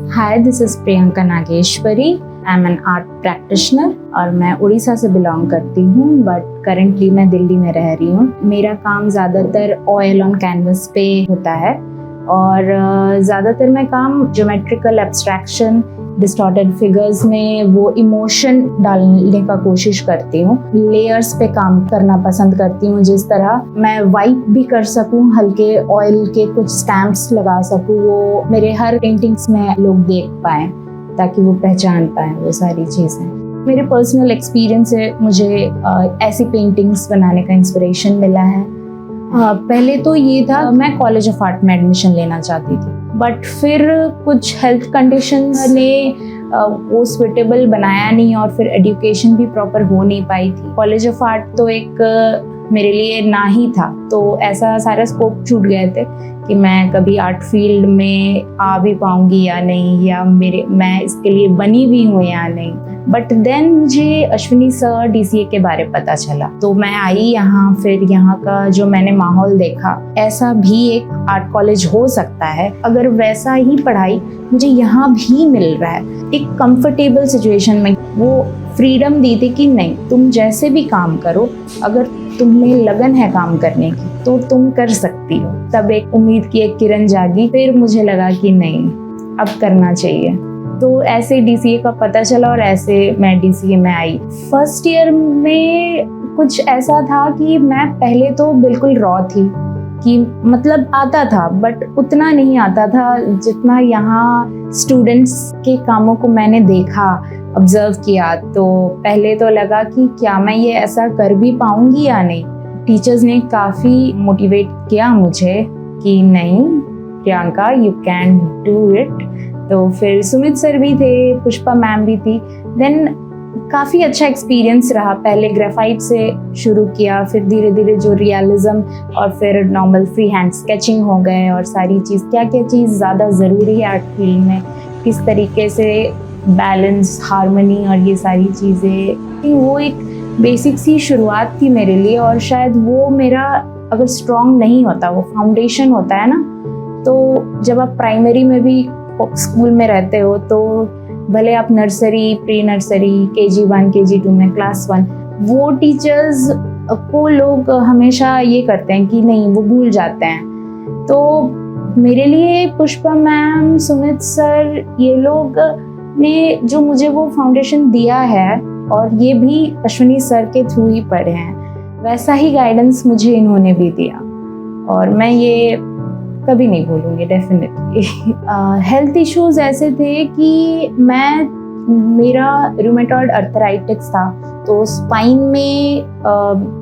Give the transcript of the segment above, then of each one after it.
Hi, this is Priyanka Nageshwari. I am an art practitioner और मैं उड़ीसा से बिलोंग करती हूँ, बट करेंटली मैं दिल्ली में रह रही हूँ। मेरा काम ज़्यादातर ऑयल ऑन कैनवस पे होता है और ज़्यादातर मैं काम ज्योमेट्रिकल एब्स्ट्रैक्शन, डिस्टॉर्टेड फिगर्स में वो इमोशन डालने का कोशिश करती हूँ। लेयर्स पे काम करना पसंद करती हूँ, जिस तरह मैं वाइप भी कर सकूँ, हल्के ऑयल के कुछ स्टैम्प्स लगा सकूँ, वो मेरे हर पेंटिंग्स में लोग देख पाएँ ताकि वो पहचान पाएँ वो सारी चीज़ें। मेरे पर्सनल एक्सपीरियंस से मुझे ऐसी पेंटिंग्स बनाने का इंस्पिरेशन मिला है। पहले तो ये था, मैं कॉलेज ऑफ आर्ट में एडमिशन लेना चाहती थी, बट फिर कुछ हेल्थ कंडीशंस ने वो स्विटेबल बनाया नहीं और फिर एजुकेशन भी प्रॉपर हो नहीं पाई थी। कॉलेज ऑफ आर्ट तो एक मेरे लिए ना ही था, तो ऐसा सारा स्कोप छूट गए थे कि मैं कभी आर्ट फील्ड में आ भी पाऊंगी या नहीं, या मैं इसके लिए बनी भी हूँ या नहीं। बट देन मुझे अश्विनी सर DCA के बारे में पता चला, तो मैं आई यहाँ। फिर यहाँ का जो मैंने माहौल देखा, ऐसा भी एक आर्ट कॉलेज हो सकता है अगर वैसा ही पढ़ाई मुझे यहाँ भी मिल रहा है। एक कंफर्टेबल सिचुएशन में वो फ्रीडम दी थी कि नहीं, तुम जैसे भी काम करो, अगर तुम्हें लगन है काम करने की तो तुम कर सकती हो। तब एक उम्मीद की एक किरण जागी। फिर मुझे लगा कि नहीं, अब करना चाहिए। तो ऐसे DCA का पता चला और ऐसे मैं DCA में आई। फर्स्ट ईयर में कुछ ऐसा था कि मैं पहले तो बिल्कुल रॉ थी, कि मतलब आता था बट उतना नहीं आता था जितना यहाँ स्टूडेंट्स के कामों को मैंने देखा, ऑब्जर्व किया। तो पहले तो लगा कि क्या मैं ये ऐसा कर भी पाऊंगी या नहीं। टीचर्स ने काफ़ी मोटिवेट किया मुझे कि नहीं Priyanka, you can do it. तो फिर सुमित सर भी थे, पुष्पा मैम भी थी। देन काफ़ी अच्छा एक्सपीरियंस रहा। पहले ग्रेफाइट से शुरू किया, फिर धीरे धीरे जो रियलिज्म और फिर नॉर्मल फ्री हैंड स्केचिंग हो गए, और सारी चीज़ क्या क्या चीज़ ज़्यादा ज़रूरी है आर्ट फील्ड में, किस तरीके से बैलेंस, हार्मनी और ये सारी चीज़ें। वो एक बेसिक सी शुरुआत थी मेरे लिए, और शायद वो मेरा अगर स्ट्रॉन्ग नहीं होता, वो फाउंडेशन होता है ना, तो जब आप प्राइमरी में भी स्कूल में रहते हो, तो भले आप nursery, pre nursery, KG1, KG2 में क्लास 1, वो टीचर्स को लोग हमेशा ये करते हैं कि नहीं, वो भूल जाते हैं। तो मेरे लिए पुष्पा मैम, सुमित सर, ये लोग ने जो मुझे वो फाउंडेशन दिया है, और ये भी अश्विनी सर के थ्रू ही पढ़े हैं, वैसा ही गाइडेंस मुझे इन्होंने भी दिया, और मैं ये कभी नहीं भूलूंगी डेफिनेटली। हेल्थ इश्यूज ऐसे थे कि मेरा रूमेटॉइड अर्थराइटिस था, तो स्पाइन में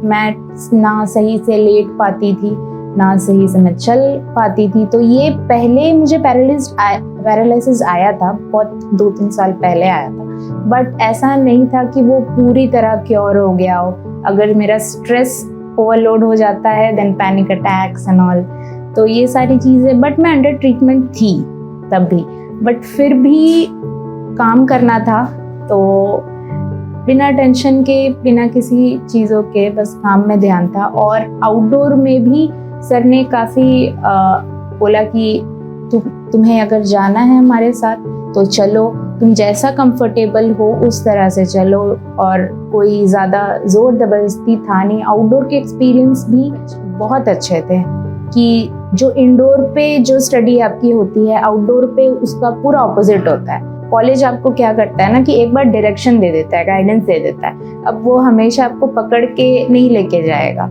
मैं ना सही से लेट पाती थी, ना सही से मैं चल पाती थी। तो ये पहले मुझे पैरालिसिस आया था, बहुत 2-3 साल पहले आया था, बट ऐसा नहीं था कि वो पूरी तरह क्योर हो गया हो। अगर मेरा स्ट्रेस ओवरलोड हो जाता है, then panic attacks and all, तो ये सारी चीज़ें। बट मैं अंडर ट्रीटमेंट थी तब भी, बट फिर भी काम करना था, तो बिना टेंशन के, बिना किसी चीज़ों के, बस काम में ध्यान था। और आउटडोर में भी सर ने काफ़ी बोला कि तुम्हें अगर जाना है हमारे साथ तो चलो, तुम जैसा कंफर्टेबल हो उस तरह से चलो, और कोई ज़्यादा ज़ोर ज़बरदस्ती था नहीं। आउटडोर के एक्सपीरियंस भी बहुत अच्छे थे, कि जो इंडोर पे जो स्टडी आपकी होती है, आउटडोर पे उसका पूरा ऑपोजिट होता है। कॉलेज आपको क्या करता है ना, कि एक बार डायरेक्शन दे देता है, गाइडेंस दे देता है, अब वो हमेशा आपको पकड़ के नहीं लेके जाएगा।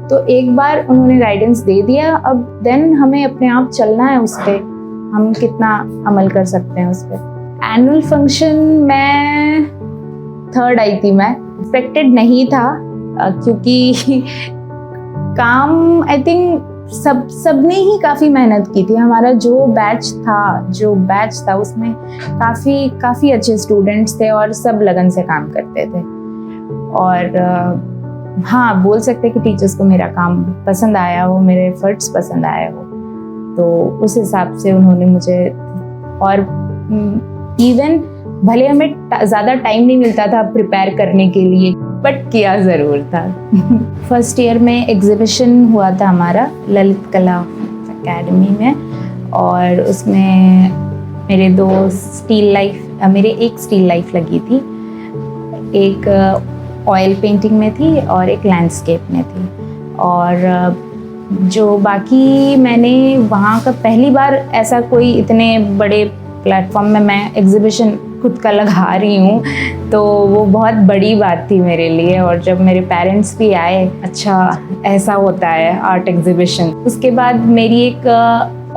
तो एक बार उन्होंने गाइडेंस दे दिया, अब देन हमें अपने आप चलना है उस पर, हम कितना अमल कर सकते हैं उस पर। एनुअल फंक्शन मैं 3rd आई थी। मैं एक्सपेक्टेड नहीं था, क्योंकि काम आई थिंक सबने ही काफ़ी मेहनत की थी। हमारा जो बैच था उसमें काफ़ी अच्छे स्टूडेंट्स थे, और सब लगन से काम करते थे। और हाँ, बोल सकते कि टीचर्स को मेरा काम पसंद आया हो, मेरे एफर्ट्स पसंद आए हो, तो उस हिसाब से उन्होंने मुझे, और इवन भले हमें ज़्यादा टाइम नहीं मिलता था प्रिपेयर करने के लिए, बट किया ज़रूर था। फर्स्ट ईयर में एग्जीबिशन हुआ था हमारा ललित कला एकेडमी में, और उसमें मेरे एक स्टील लाइफ लगी थी, एक ऑयल पेंटिंग में थी और एक लैंडस्केप में थी। और जो बाकी मैंने वहाँ का पहली बार ऐसा कोई इतने बड़े प्लेटफॉर्म में मैं एग्जीबिशन खुद का लगा रही हूँ, तो वो बहुत बड़ी बात थी मेरे लिए। और जब मेरे पेरेंट्स भी आए, अच्छा ऐसा होता है आर्ट एग्जीबिशन। उसके बाद मेरी एक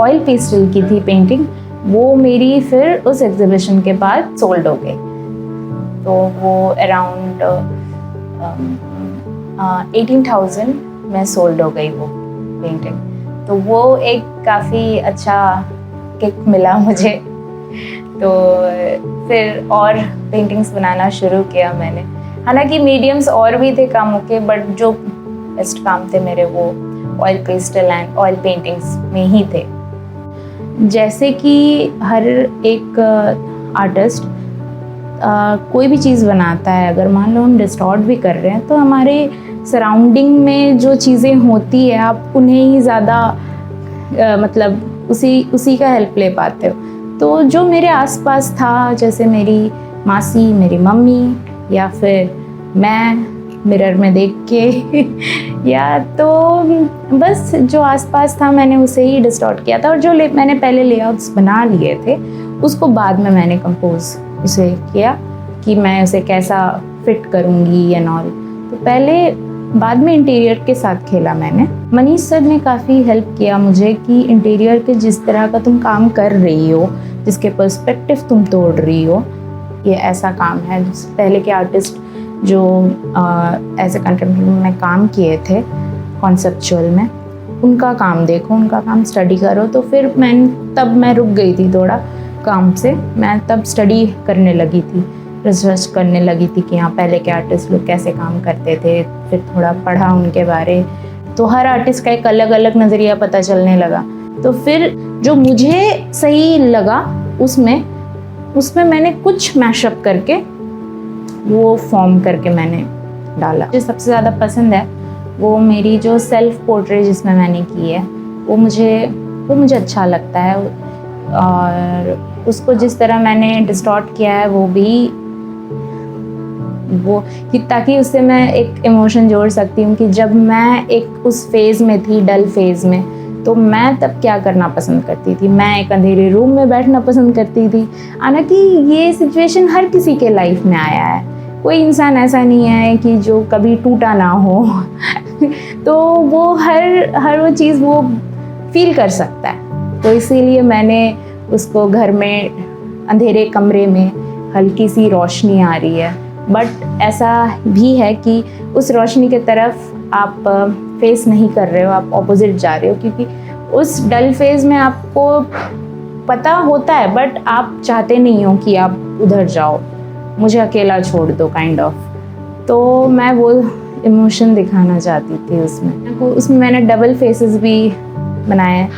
ऑयल पेस्टल की थी पेंटिंग, वो मेरी फिर उस एग्जीबिशन के बाद सोल्ड हो गई। तो वो अराउंड 18,000 में सोल्ड हो गई वो पेंटिंग। तो वो एक काफ़ी अच्छा किक मिला मुझे। तो फिर और पेंटिंग्स बनाना शुरू किया मैंने। हालांकि मीडियम्स और भी थे कामों के, बट जो बेस्ट काम थे मेरे वो oil pastel and oil paintings में ही थे। जैसे कि हर एक आर्टिस्ट कोई भी चीज़ बनाता है, अगर मान लो हम डिस्टॉर्ट भी कर रहे हैं तो हमारे सराउंडिंग में जो चीज़ें होती है आप उन्हें ही ज़्यादा मतलब उसी का हेल्प ले पाते हो। तो जो मेरे आसपास था, जैसे मेरी मासी, मेरी मम्मी, या फिर मैं मिरर में देख के या तो बस जो आसपास था मैंने उसे ही डिस्टॉर्ट किया था। और जो मैंने पहले लेआउट्स बना लिए थे उसको बाद में मैंने कंपोज उसे किया कि मैं उसे कैसा फिट करूँगी एंड ऑल। तो पहले बाद में इंटीरियर के साथ खेला मैंने। मनीष सर ने काफ़ी हेल्प किया मुझे कि इंटीरियर के जिस तरह का तुम काम कर रही हो, जिसके पर्सपेक्टिव तुम तोड़ रही हो, ये ऐसा काम है। पहले के आर्टिस्ट जो ऐसे कंटेम्प्रेरी में काम किए थे कॉन्सेप्चुअल में, उनका काम देखो, उनका काम स्टडी करो। तो फिर मैं रुक गई थी थोड़ा काम से। मैं तब स्टडी करने लगी थी, रिसर्च करने लगी थी कि हाँ पहले के आर्टिस्ट लोग कैसे काम करते थे। फिर थोड़ा पढ़ा उनके बारे, तो हर आर्टिस्ट का एक अलग अलग नज़रिया पता चलने लगा। तो फिर जो मुझे सही लगा उसमें मैंने कुछ मैशअप करके वो फॉर्म करके मैंने डाला। जो सबसे ज़्यादा पसंद है वो मेरी जो सेल्फ पोर्ट्रेट जिसमें मैंने की है, वो मुझे अच्छा लगता है। और उसको जिस तरह मैंने डिस्टॉर्ट किया है वो कि ताकि उससे मैं एक इमोशन जोड़ सकती हूँ कि जब मैं एक उस फेज़ में थी, डल फेज़ में, तो मैं तब क्या करना पसंद करती थी। मैं एक अंधेरे रूम में बैठना पसंद करती थी। हालांकि ये सिचुएशन हर किसी के लाइफ में आया है, कोई इंसान ऐसा नहीं है कि जो कभी टूटा ना हो तो वो हर वो चीज़ वो फील कर सकता है। तो इसीलिए मैंने उसको घर में अंधेरे कमरे में हल्की सी रोशनी आ रही है, बट ऐसा भी है कि उस रोशनी के तरफ आप फेस नहीं कर रहे हो, आप ऑपोजिट जा रहे हो, क्योंकि उस डल फेज़ में आपको पता होता है बट आप चाहते नहीं हो कि आप उधर जाओ, मुझे अकेला छोड़ दो काइंड ऑफ। तो मैं वो इमोशन दिखाना चाहती थी उसमें मैंने डबल फेसेस भी बनाए।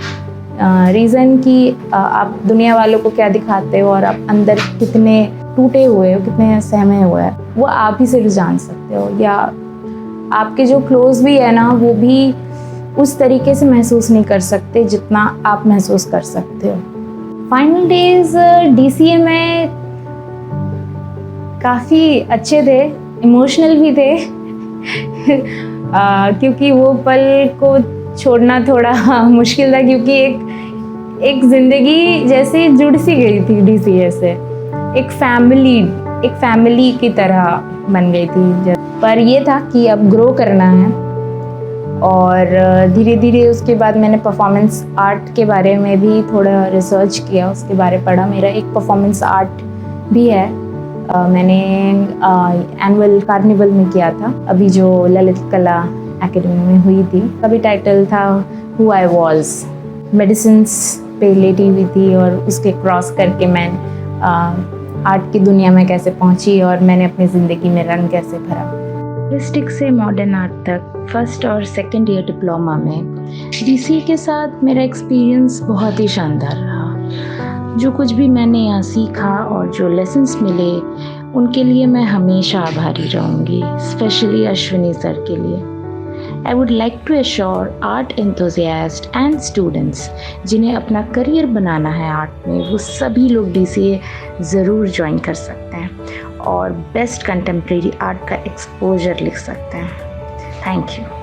रीज़न कि आप दुनिया वालों को क्या दिखाते हो और आप अंदर कितने टूटे हुए हो, कितने सहमे हुए हैं, वो आप ही सिर्फ जान सकते हो। या आपके जो क्लोज भी है ना, वो भी उस तरीके से महसूस नहीं कर सकते जितना आप महसूस कर सकते हो। फाइनल डेज DCA में काफ़ी अच्छे थे, इमोशनल भी थे क्योंकि वो पल को छोड़ना थोड़ा मुश्किल था, क्योंकि एक ज़िंदगी जैसे जुड़ सी गई थी DCA से। एक फैमिली की तरह बन गई थी। पर ये था कि अब ग्रो करना है। और धीरे धीरे उसके बाद मैंने परफॉर्मेंस आर्ट के बारे में भी थोड़ा रिसर्च किया, उसके बारे पढ़ा। मेरा एक परफॉर्मेंस आर्ट भी है, मैंने एनुअल कार्निवल में किया था, अभी जो ललित कला एकेडमी में हुई थी। कभी टाइटल था हु आई वॉज। मेडिसिन्स पे लेटी हुई थी और उसके क्रॉस करके मैं आर्ट की दुनिया में कैसे पहुंची और मैंने अपनी ज़िंदगी में रंग कैसे भरा। आर्टिस्टिक से मॉडर्न आर्ट तक फर्स्ट और सेकेंड ईयर डिप्लोमा में DCA के साथ मेरा एक्सपीरियंस बहुत ही शानदार रहा। जो कुछ भी मैंने यहाँ सीखा और जो लेसन्स मिले, उनके लिए मैं हमेशा आभारी रहूँगी, स्पेशली अश्विनी सर के लिए। I would like to assure art enthusiasts and students जिन्हें अपना करियर बनाना है आर्ट में, वो सभी लोग DCA ज़रूर ज्वाइन कर सकते हैं और बेस्ट कंटेम्प्रेरी आर्ट का एक्सपोजर लिख सकते हैं। Thank you.